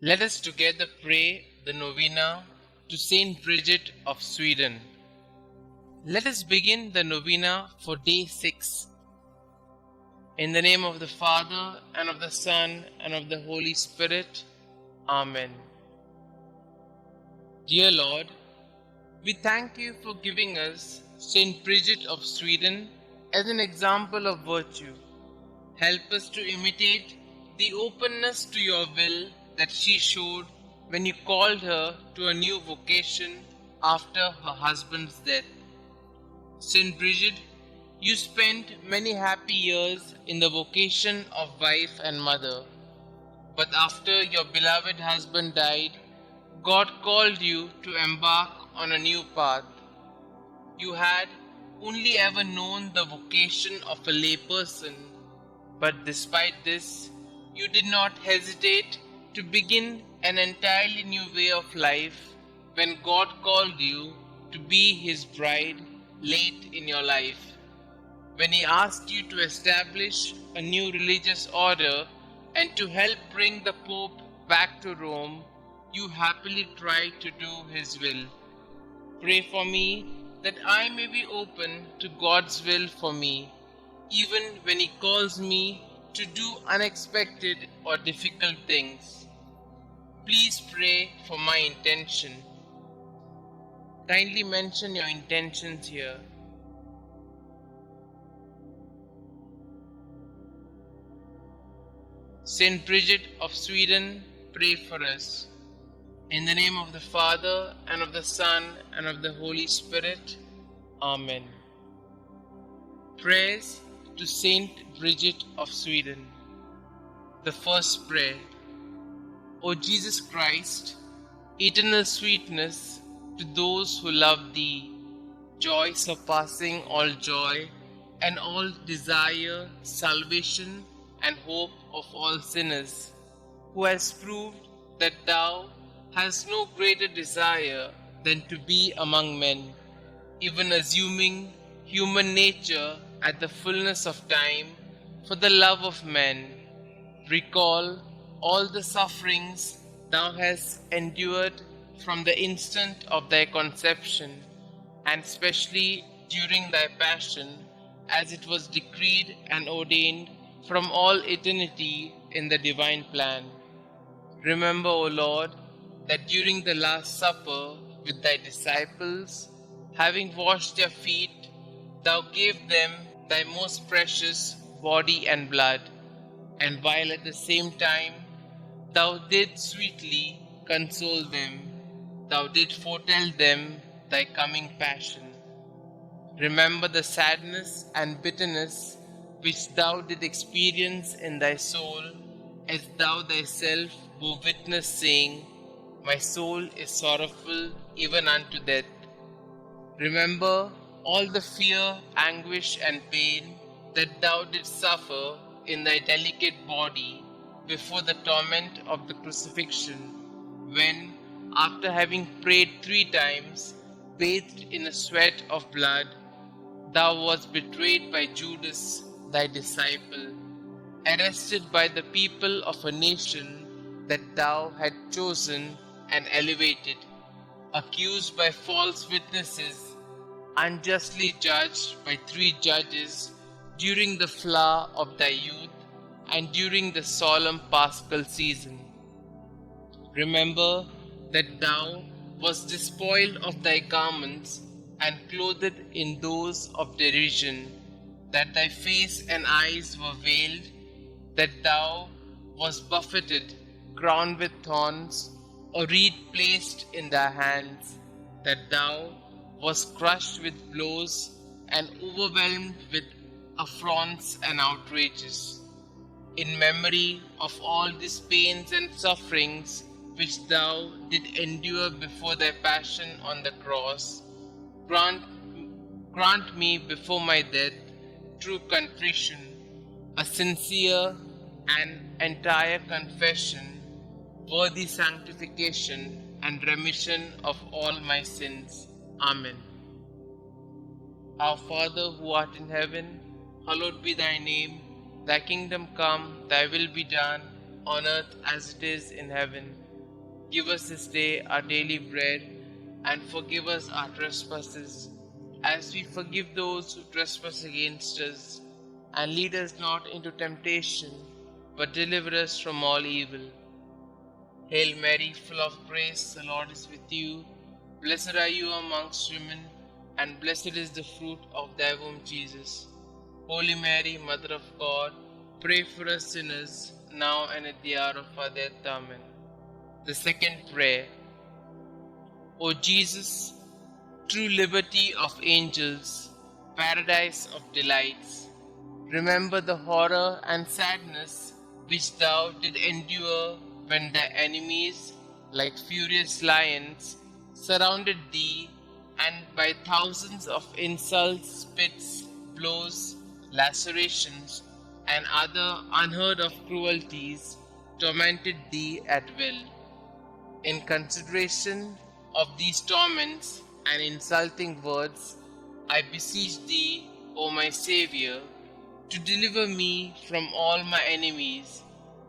Let us together pray the Novena to St Bridget of Sweden. Let us begin the Novena for day 6. In the name of the Father, and of the Son, and of the Holy Spirit. Amen. Dear Lord, we thank you for giving us St Bridget of Sweden as an example of virtue. Help us to imitate the openness to your will that she showed when you called her to a new vocation after her husband's death. St Bridget, you spent many happy years in the vocation of wife and mother. But after your beloved husband died, God called you to embark on a new path. You had only ever known the vocation of a layperson, but despite this, you did not hesitate to begin an entirely new way of life when God called you to be His bride late in your life. When He asked you to establish a new religious order and to help bring the Pope back to Rome, you happily tried to do His will. Pray for me that I may be open to God's will for me, even when He calls me to do unexpected or difficult things. Please pray for my intention. Kindly mention your intentions here. St Bridget of Sweden, pray for us. In the name of the Father, and of the Son, and of the Holy Spirit. Amen. Prayers to St Bridget of Sweden. The first prayer. O Jesus Christ, eternal sweetness to those who love Thee, joy surpassing all joy, and all desire, salvation, and hope of all sinners, who has proved that Thou hast no greater desire than to be among men, even assuming human nature at the fullness of time for the love of men. Recall all the sufferings Thou hast endured from the instant of Thy conception, and especially during Thy passion, as it was decreed and ordained from all eternity in the divine plan. Remember, O Lord, that during the Last Supper with Thy disciples, having washed their feet, Thou gave them Thy most precious body and blood, and while at the same time Thou didst sweetly console them, Thou didst foretell them Thy coming passion. Remember the sadness and bitterness which Thou didst experience in Thy soul, as Thou Thyself bore witness, saying, My soul is sorrowful even unto death. Remember all the fear, anguish, and pain that Thou didst suffer in Thy delicate body before the torment of the crucifixion, when, after having prayed 3 times, bathed in a sweat of blood, Thou wast betrayed by Judas, Thy disciple, arrested by the people of a nation that Thou had chosen and elevated, accused by false witnesses, unjustly judged by 3 judges during the flower of Thy youth and during the solemn Paschal season. Remember that Thou wast despoiled of Thy garments and clothed in those of derision, that Thy face and eyes were veiled, that Thou wast buffeted, crowned with thorns, a reed placed in Thy hands, that Thou wast crushed with blows and overwhelmed with affronts and outrages. In memory of all these pains and sufferings which Thou did endure before Thy passion on the cross, grant me before my death true contrition, a sincere and entire confession, worthy sanctification and remission of all my sins. Amen. Our Father who art in heaven, hallowed be Thy name. Thy kingdom come, Thy will be done, on earth as it is in heaven. Give us this day our daily bread, and forgive us our trespasses, as we forgive those who trespass against us. And lead us not into temptation, but deliver us from all evil. Hail Mary, full of grace, the Lord is with you. Blessed are you amongst women, and blessed is the fruit of thy womb, Jesus. Holy Mary, Mother of God, pray for us sinners, now and at the hour of our death. Amen. The second prayer. O Jesus, true liberty of angels, paradise of delights, remember the horror and sadness which thou did endure when thy enemies, like furious lions, surrounded thee, and by thousands of insults, spits, blows, lacerations, and other unheard of cruelties tormented thee at will. In consideration of these torments and insulting words, I beseech thee, O my Xavier, to deliver me from all my enemies,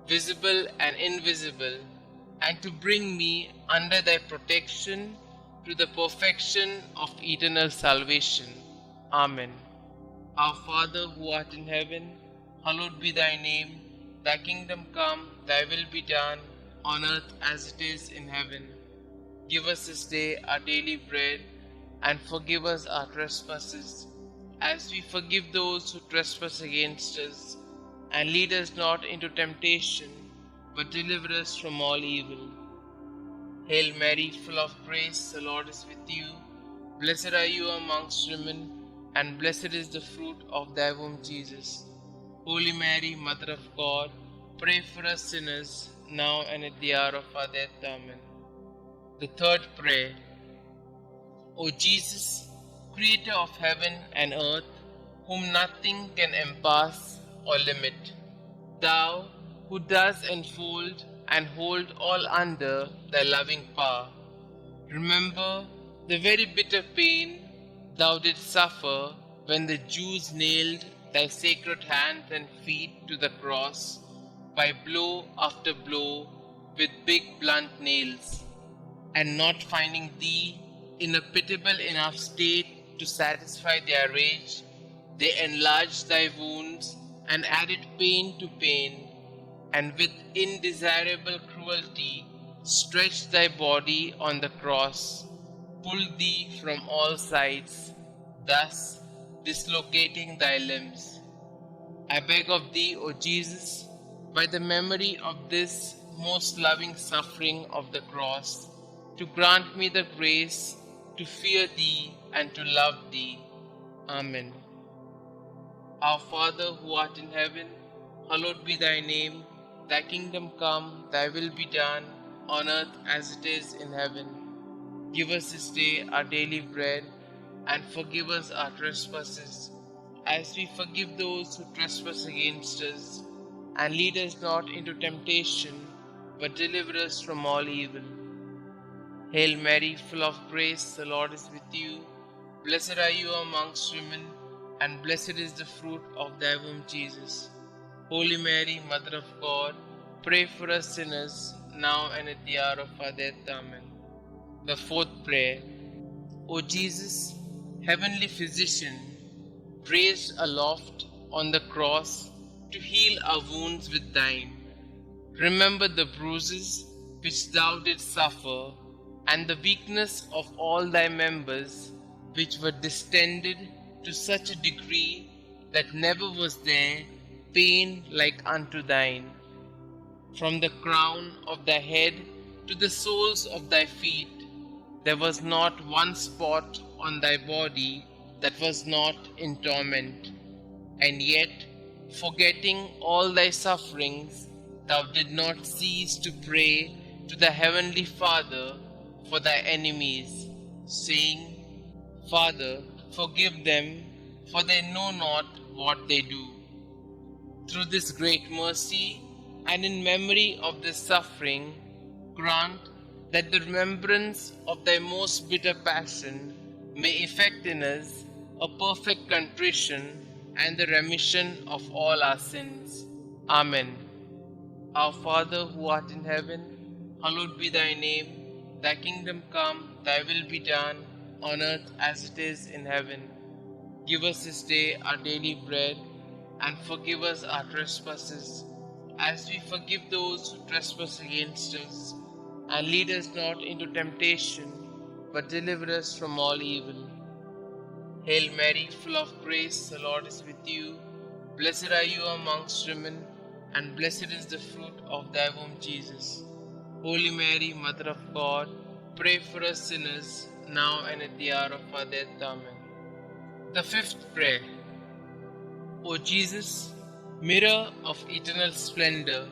visible and invisible, and to bring me under thy protection to the perfection of eternal salvation. Amen. Our Father who art in heaven, hallowed be thy name. Thy kingdom come, thy will be done, on earth as it is in heaven. Give us this day our daily bread, and forgive us our trespasses, as we forgive those who trespass against us. And lead us not into temptation, but deliver us from all evil. Hail Mary, full of grace, the Lord is with you. Blessed are you amongst women, and blessed is the fruit of thy womb, Jesus. Holy Mary, Mother of God, pray for us sinners, now and at the hour of our death. Amen. The third prayer. O Jesus, Creator of heaven and earth, whom nothing can encompass or limit, thou who dost enfold and hold all under thy loving power, remember the very bitter pain thou didst suffer when the Jews nailed thy sacred hands and feet to the cross by blow after blow with big blunt nails, and not finding thee in a pitiable enough state to satisfy their rage, they enlarged thy wounds and added pain to pain, and with indesirable cruelty stretched thy body on the cross, pulled thee from all sides, thus dislocating thy limbs. I beg of thee, O Jesus, by the memory of this most loving suffering of the cross, to grant me the grace to fear thee and to love thee. Amen. Our Father who art in heaven, hallowed be thy name. Thy kingdom come, thy will be done, on earth as it is in heaven. Give us this day our daily bread, and forgive us our trespasses, as we forgive those who trespass against us. And lead us not into temptation, but deliver us from all evil. Hail Mary, full of grace, the Lord is with you. Blessed are you amongst women, and blessed is the fruit of thy womb, Jesus. Holy Mary, Mother of God, pray for us sinners, now and at the hour of our death. Amen. The fourth prayer. O Jesus, heavenly physician, raised aloft on the cross to heal our wounds with thine, remember the bruises which thou didst suffer, and the weakness of all thy members, which were distended to such a degree that never was there pain like unto thine. From the crown of thy head to the soles of thy feet, there was not one spot on thy body that was not in torment. And yet, forgetting all thy sufferings, thou did not cease to pray to the heavenly Father for thy enemies, saying, Father, forgive them, for they know not what they do. Through this great mercy, and in memory of this suffering, grant that the remembrance of thy most bitter passion may effect in us a perfect contrition and the remission of all our sins. Amen. Our Father who art in heaven, hallowed be thy name. Thy kingdom come, thy will be done, on earth as it is in heaven. Give us this day our daily bread, and forgive us our trespasses, as we forgive those who trespass against us. And lead us not into temptation, but deliver us from all evil. Hail Mary, full of grace, the Lord is with you. Blessed are you amongst women, and blessed is the fruit of thy womb, Jesus. Holy Mary, Mother of God, pray for us sinners, now and at the hour of our death. Amen. The fifth prayer. O Jesus, mirror of eternal splendor,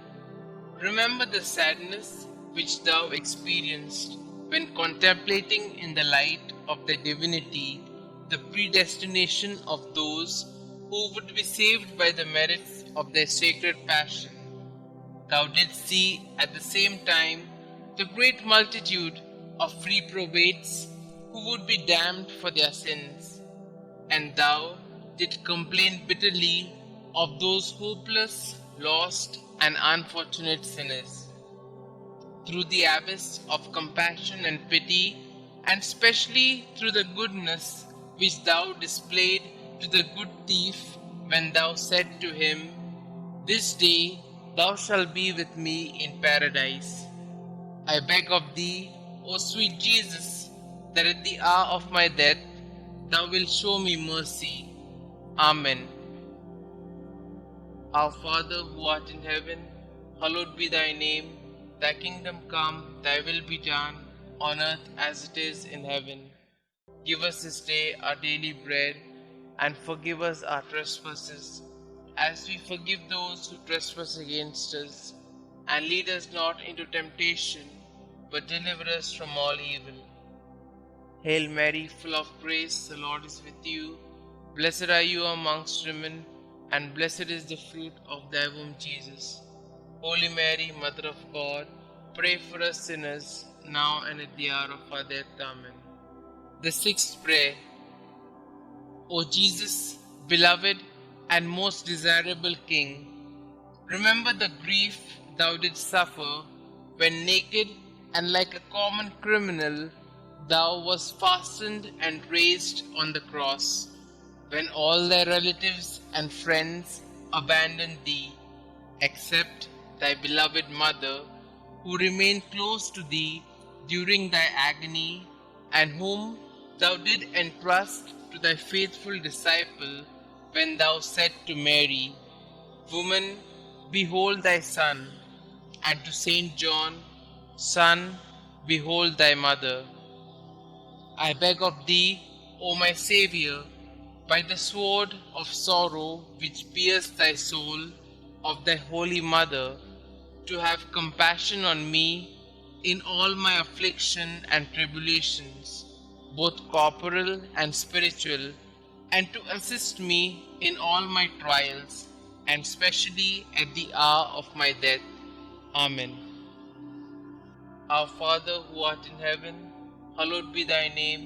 remember the sadness which thou experienced when contemplating in the light of thy divinity the predestination of those who would be saved by the merits of their sacred passion. Thou didst see at the same time the great multitude of reprobates who would be damned for their sins, and thou didst complain bitterly of those hopeless, lost, and unfortunate sinners. Through the abyss of compassion and pity, and specially through the goodness which thou displayed to the good thief when thou said to him, "This day thou shalt be with me in paradise," I beg of thee, O sweet Jesus, that at the hour of my death thou wilt show me mercy. Amen. Our Father who art in heaven, hallowed be thy name. Thy kingdom come, thy will be done, on earth as it is in heaven. Give us this day our daily bread, and forgive us our trespasses, as we forgive those who trespass against us. And lead us not into temptation, but deliver us from all evil. Hail Mary, full of grace, the Lord is with you. Blessed are you amongst women, and blessed is the fruit of thy womb, Jesus. Holy Mary, Mother of God, pray for us sinners, now and at the hour of our death. Amen. The sixth prayer. O Jesus, beloved and most desirable King, remember the grief thou didst suffer when naked and like a common criminal thou wast fastened and raised on the cross, when all thy relatives and friends abandoned thee, except thy beloved mother, who remained close to thee during thy agony, and whom thou did entrust to thy faithful disciple when thou said to Mary, "Woman, behold thy son," and to Saint John, "Son, behold thy mother." I beg of thee, O my Xavier, by the sword of sorrow which pierced thy soul, of thy holy mother, to have compassion on me in all my affliction and tribulations, both corporal and spiritual, and to assist me in all my trials, and specially at the hour of my death. Amen. Our Father who art in heaven, hallowed be thy name.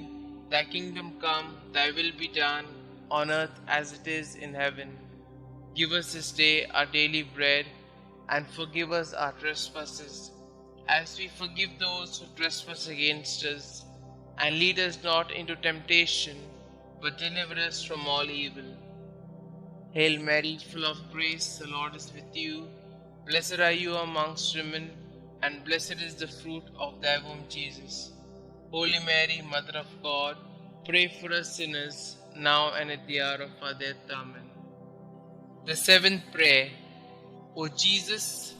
Thy kingdom come, thy will be done, on earth as it is in heaven. Give us this day our daily bread, and forgive us our trespasses, as we forgive those who trespass against us. And lead us not into temptation, but deliver us from all evil. Hail Mary, full of grace, the Lord is with you. Blessed are you amongst women, and blessed is the fruit of thy womb, Jesus. Holy Mary, Mother of God, pray for us sinners, now and at the hour of our death. Amen. The seventh prayer. O Jesus,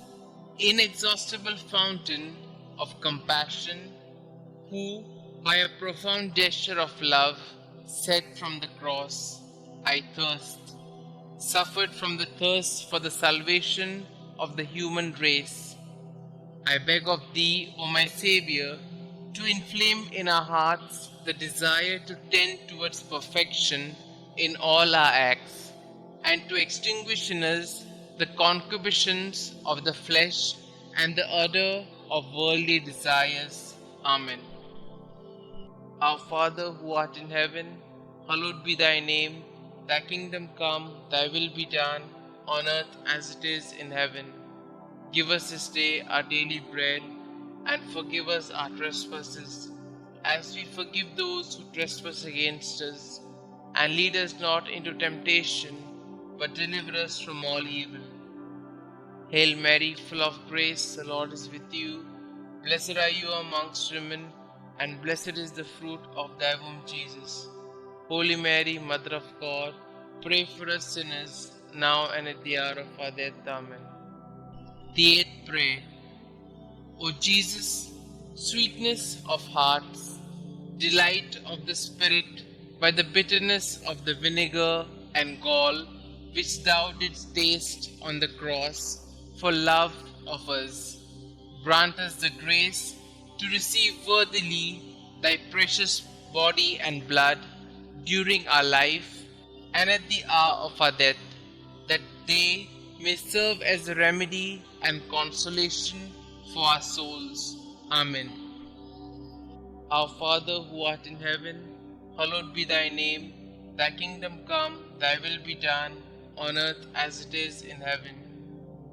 inexhaustible fountain of compassion, who, by a profound gesture of love, said from the cross, "I thirst," suffered from the thirst for the salvation of the human race. I beg of thee, O my Xavier, to inflame in our hearts the desire to tend towards perfection in all our acts, and to extinguish in us the concupiscence of the flesh and the ardor of worldly desires. Amen. Our Father who art in heaven, hallowed be thy name. Thy kingdom come, thy will be done, on earth as it is in heaven. Give us this day our daily bread, and forgive us our trespasses, as we forgive those who trespass against us. And lead us not into temptation, but deliver us from all evil. Hail Mary, full of grace, the Lord is with you. Blessed are you amongst women, and blessed is the fruit of thy womb, Jesus. Holy Mary, Mother of God, pray for us sinners, now and at the hour of our death. Amen. The eighth prayer. O Jesus, sweetness of hearts, delight of the Spirit, by the bitterness of the vinegar and gall which thou didst taste on the cross for love of us, grant us the grace to receive worthily thy precious body and blood during our life and at the hour of our death, that they may serve as a remedy and consolation for our souls. Amen. Our Father who art in heaven, hallowed be thy name. Thy kingdom come, thy will be done, on earth as it is in heaven.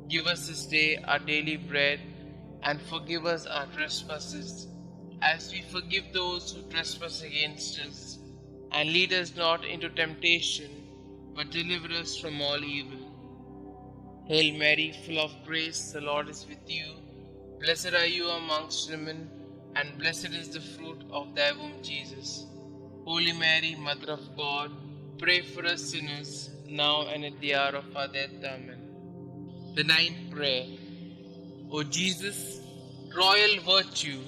Give us this day our daily bread, and forgive us our trespasses, as we forgive those who trespass against us. And lead us not into temptation, but deliver us from all evil. Hail Mary, full of grace, the Lord is with you. Blessed are you amongst women, and blessed is the fruit of thy womb, Jesus. Holy Mary, Mother of God, pray for us sinners, now and at the hour of our death. Amen. The ninth prayer. O Jesus, royal virtue,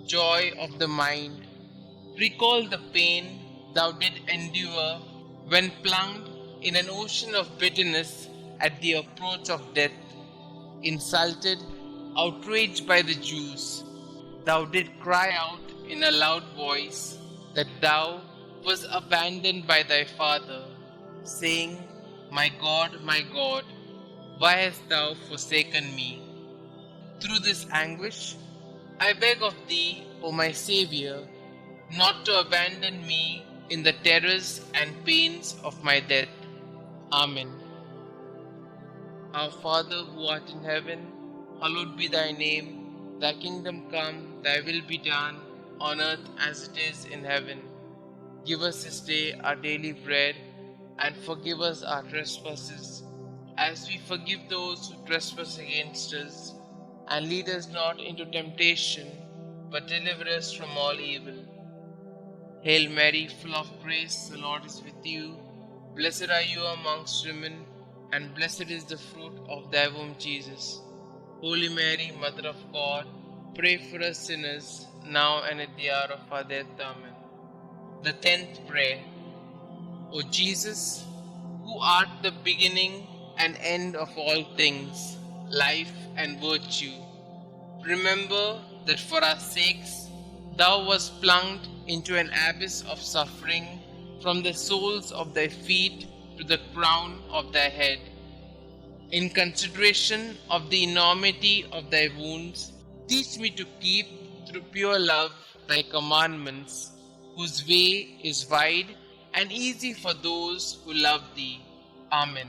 joy of the mind, recall the pain thou did endure when plunged in an ocean of bitterness at the approach of death, insulted, outraged by the Jews. Thou did cry out in a loud voice that thou wast abandoned by thy Father, saying, my God, why hast thou forsaken me? Through this anguish, I beg of thee, O my Xavier, not to abandon me in the terrors and pains of my death. Amen. Our Father who art in heaven, hallowed be thy name. Thy kingdom come, thy will be done, on earth as it is in heaven. Give us this day our daily bread, and forgive us our trespasses, as we forgive those who trespass against us. And lead us not into temptation, but deliver us from all evil. Hail Mary, full of grace, the Lord is with you. Blessed are you amongst women, and blessed is the fruit of thy womb, Jesus. Holy Mary, Mother of God, pray for us sinners, now and at the hour of our death. Amen. The 10th prayer. O Jesus, who art the beginning and end of all things, life and virtue, remember that for our sakes thou wast plunged into an abyss of suffering, from the soles of thy feet to the crown of thy head. In consideration of the enormity of thy wounds, teach me to keep, through pure love, thy commandments, whose way is wide and easy for those who love thee. Amen.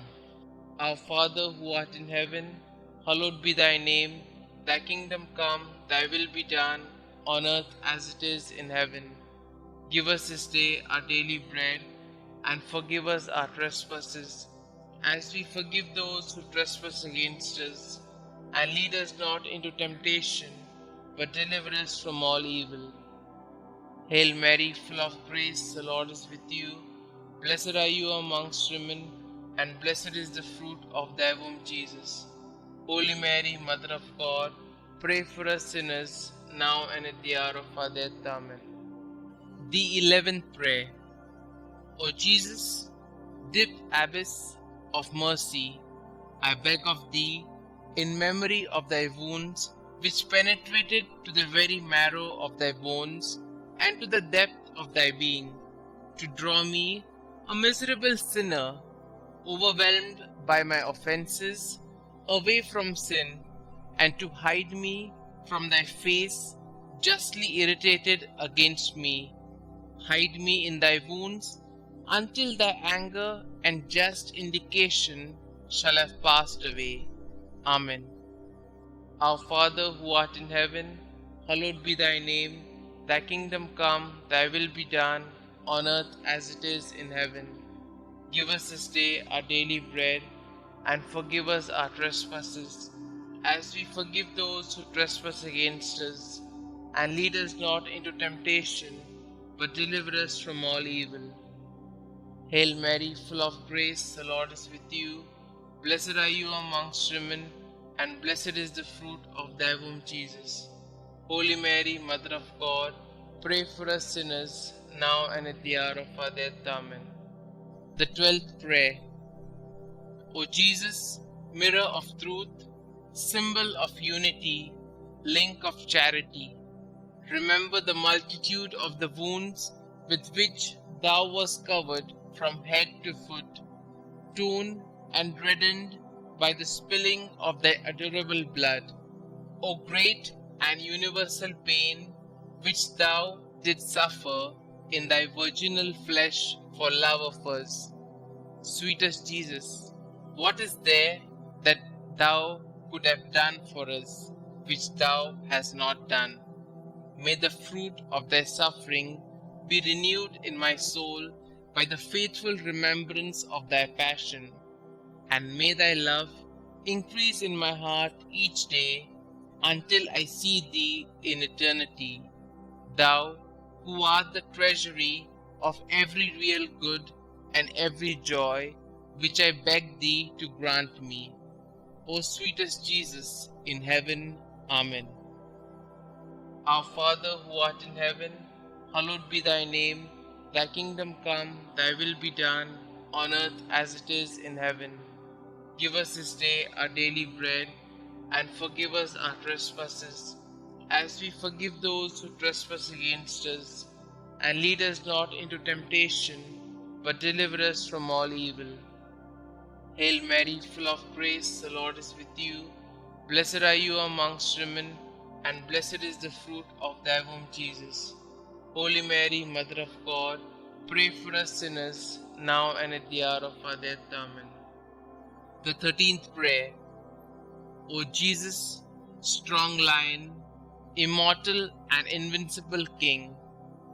Our Father who art in heaven, hallowed be thy name. Thy kingdom come, thy will be done, on earth as it is in heaven. Give us this day our daily bread, and forgive us our trespasses, as we forgive those who trespass against us. And lead us not into temptation, but deliver us from all evil. Hail Mary, full of grace, the Lord is with you. Blessed are you amongst women, and blessed is the fruit of thy womb, Jesus. Holy Mary, Mother of God, pray for us sinners, now and at the hour of our death. Amen. The 11th prayer. O Jesus, deep abyss of mercy, I beg of thee, in memory of thy wounds, which penetrated to the very marrow of thy bones and to the depth of thy being, to draw me, a miserable sinner, overwhelmed by my offenses, away from sin, and to hide me from thy face, justly irritated against me. Hide me in thy wounds, until thy anger and just indication shall have passed away. Amen. Our Father who art in heaven, hallowed be thy name. Thy kingdom come, thy will be done, on earth as it is in heaven. Give us this day our daily bread, and forgive us our trespasses, as we forgive those who trespass against us. And lead us not into temptation, but deliver us from all evil. Hail Mary, full of grace, the Lord is with you. Blessed are you amongst women, and blessed is the fruit of thy womb, Jesus. Holy Mary, Mother of God, pray for us sinners, now and at the hour of our death. Amen. The 12th prayer. O Jesus, mirror of truth, symbol of unity, link of charity, remember the multitude of the wounds with which thou wast covered from head to foot, torn and reddened by the spilling of thy adorable blood. O great and universal pain which thou didst suffer in thy virginal flesh for love of us. Sweetest Jesus, what is there that thou could have done for us, which thou hast not done? May the fruit of thy suffering be renewed in my soul by the faithful remembrance of thy passion, and may thy love increase in my heart each day until I see thee in eternity, thou who art the treasury of every real good and every joy, which I beg thee to grant me. O sweetest Jesus in heaven. Amen. Our Father who art in heaven, hallowed be thy name. Thy kingdom come, thy will be done, on earth as it is in heaven. Give us this day our daily bread, and forgive us our trespasses, as we forgive those who trespass against us. And lead us not into temptation, but deliver us from all evil. Hail Mary, full of grace, the Lord is with you. Blessed are you amongst women, and blessed is the fruit of thy womb, Jesus. Holy Mary, Mother of God, pray for us sinners, now and at the hour of our death. Amen. The 13th prayer. O Jesus, strong lion, immortal and invincible King,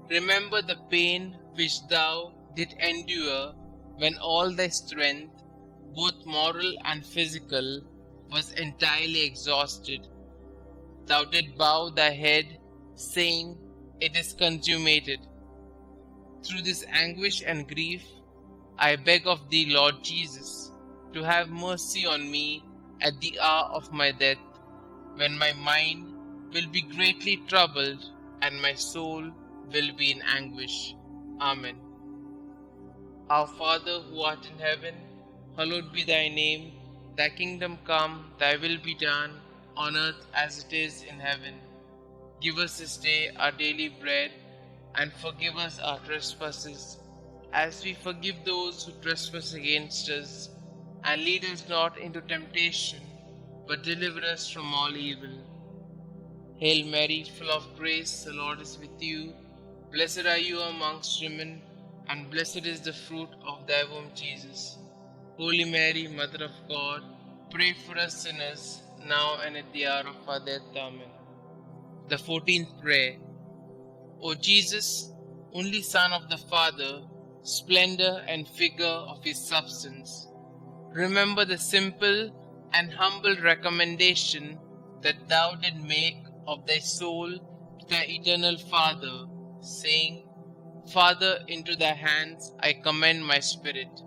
remember the pain which thou didst endure when all thy strength, both moral and physical, was entirely exhausted. Thou didst bow thy head, saying, "It is consummated." Through this anguish and grief, I beg of thee, Lord Jesus, to have mercy on me at the hour of my death, when my mind will be greatly troubled and my soul will be in anguish. Amen. Our Father who art in heaven, hallowed be thy name. Thy kingdom come, thy will be done, on earth as it is in heaven. Give us this day our daily bread, and forgive us our trespasses, as we forgive those who trespass against us. And lead us not into temptation, but deliver us from all evil. Hail Mary, full of grace, the Lord is with you. Blessed are you amongst women, and blessed is the fruit of thy womb, Jesus. Holy Mary, Mother of God, pray for us sinners, now and at the hour of our death. Amen. The 14th prayer. O Jesus, only Son of the Father, splendor and figure of his substance, remember the simple and humble recommendation that thou didst make of thy soul to thy eternal Father, saying, "Father, into thy hands I commend my spirit."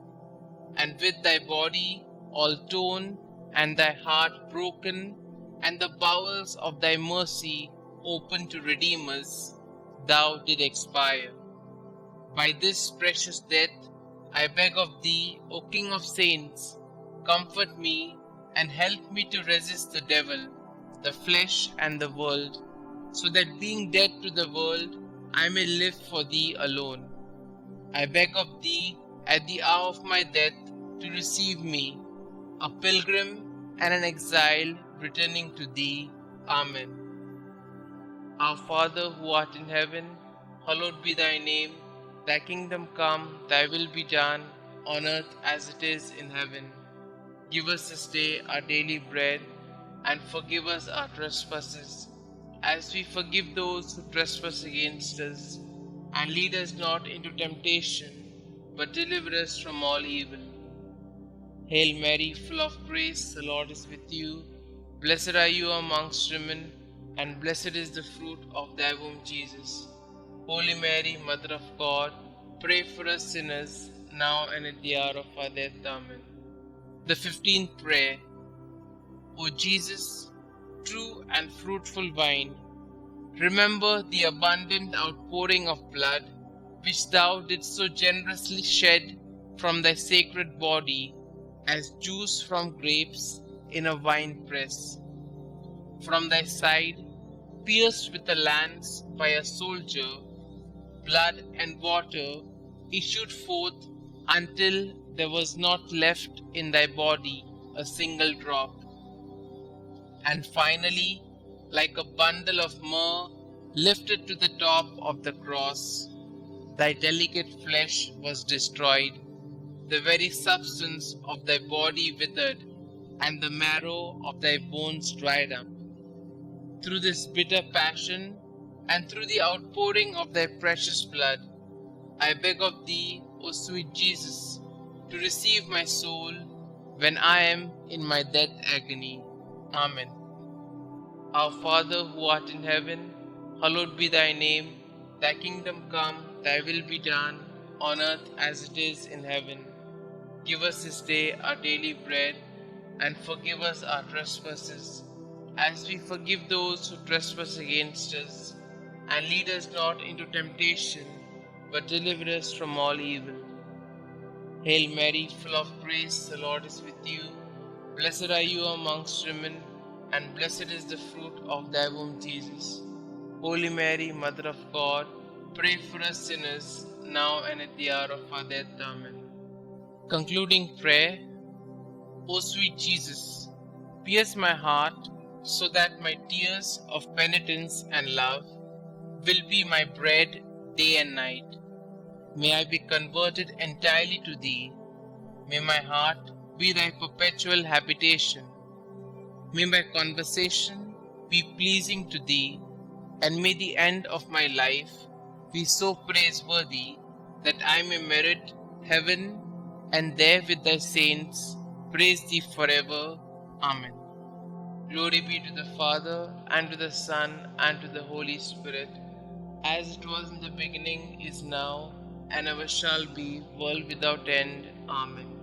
And with thy body all torn, and thy heart broken, and the bowels of thy mercy open to redeem us, thou did expire. By this precious death, I beg of thee, O King of saints, comfort me and help me to resist the devil, the flesh, and the world, so that being dead to the world, I may live for thee alone. I beg of thee, at the hour of my death, to receive me, a pilgrim and an exile returning to thee. Amen. Our Father who art in heaven, hallowed be thy name. Thy kingdom come, thy will be done, on earth as it is in heaven. Give us this day our daily bread, and forgive us our trespasses, as we forgive those who trespass against us. And lead us not into temptation, but deliver us from all evil. Hail Mary, full of grace, the Lord is with you. Blessed are you amongst women, and blessed is the fruit of thy womb, Jesus. Holy Mary, Mother of God, pray for us sinners, now and at the hour of our death. Amen. The 15th prayer. O Jesus, true and fruitful vine, remember the abundant outpouring of blood which thou didst so generously shed from thy sacred body as juice from grapes in a wine press. From thy side, pierced with a lance by a soldier, blood and water issued forth until there was not left in thy body a single drop. And finally, like a bundle of myrrh lifted to the top of the cross, thy delicate flesh was destroyed, the very substance of thy body withered, and the marrow of thy bones dried up. Through this bitter passion, and through the outpouring of thy precious blood, I beg of thee, O sweet Jesus, to receive my soul when I am in my death agony. Amen. Our Father who art in heaven, hallowed be thy name. Thy kingdom come, thy will be done, on earth as it is in heaven. Give us this day our daily bread, and forgive us our trespasses, as we forgive those who trespass against us. And lead us not into temptation, but deliver us from all evil. Hail Mary, full of grace, the Lord is with you. Blessed are you amongst women, and blessed is the fruit of thy womb, Jesus. Holy Mary, Mother of God, pray for us sinners, now and at the hour of our death. Amen. Concluding prayer. O sweet Jesus, pierce my heart so that my tears of penitence and love will be my bread day and night. May I be converted entirely to thee. May my heart be thy perpetual habitation. May my conversation be pleasing to thee, and may the end of my life be so praiseworthy that I may merit heaven, and there with thy saints praise thee forever. Amen. Glory be to the Father, and to the Son, and to the Holy Spirit, as it was in the beginning, is now, and ever shall be, world without end. Amen.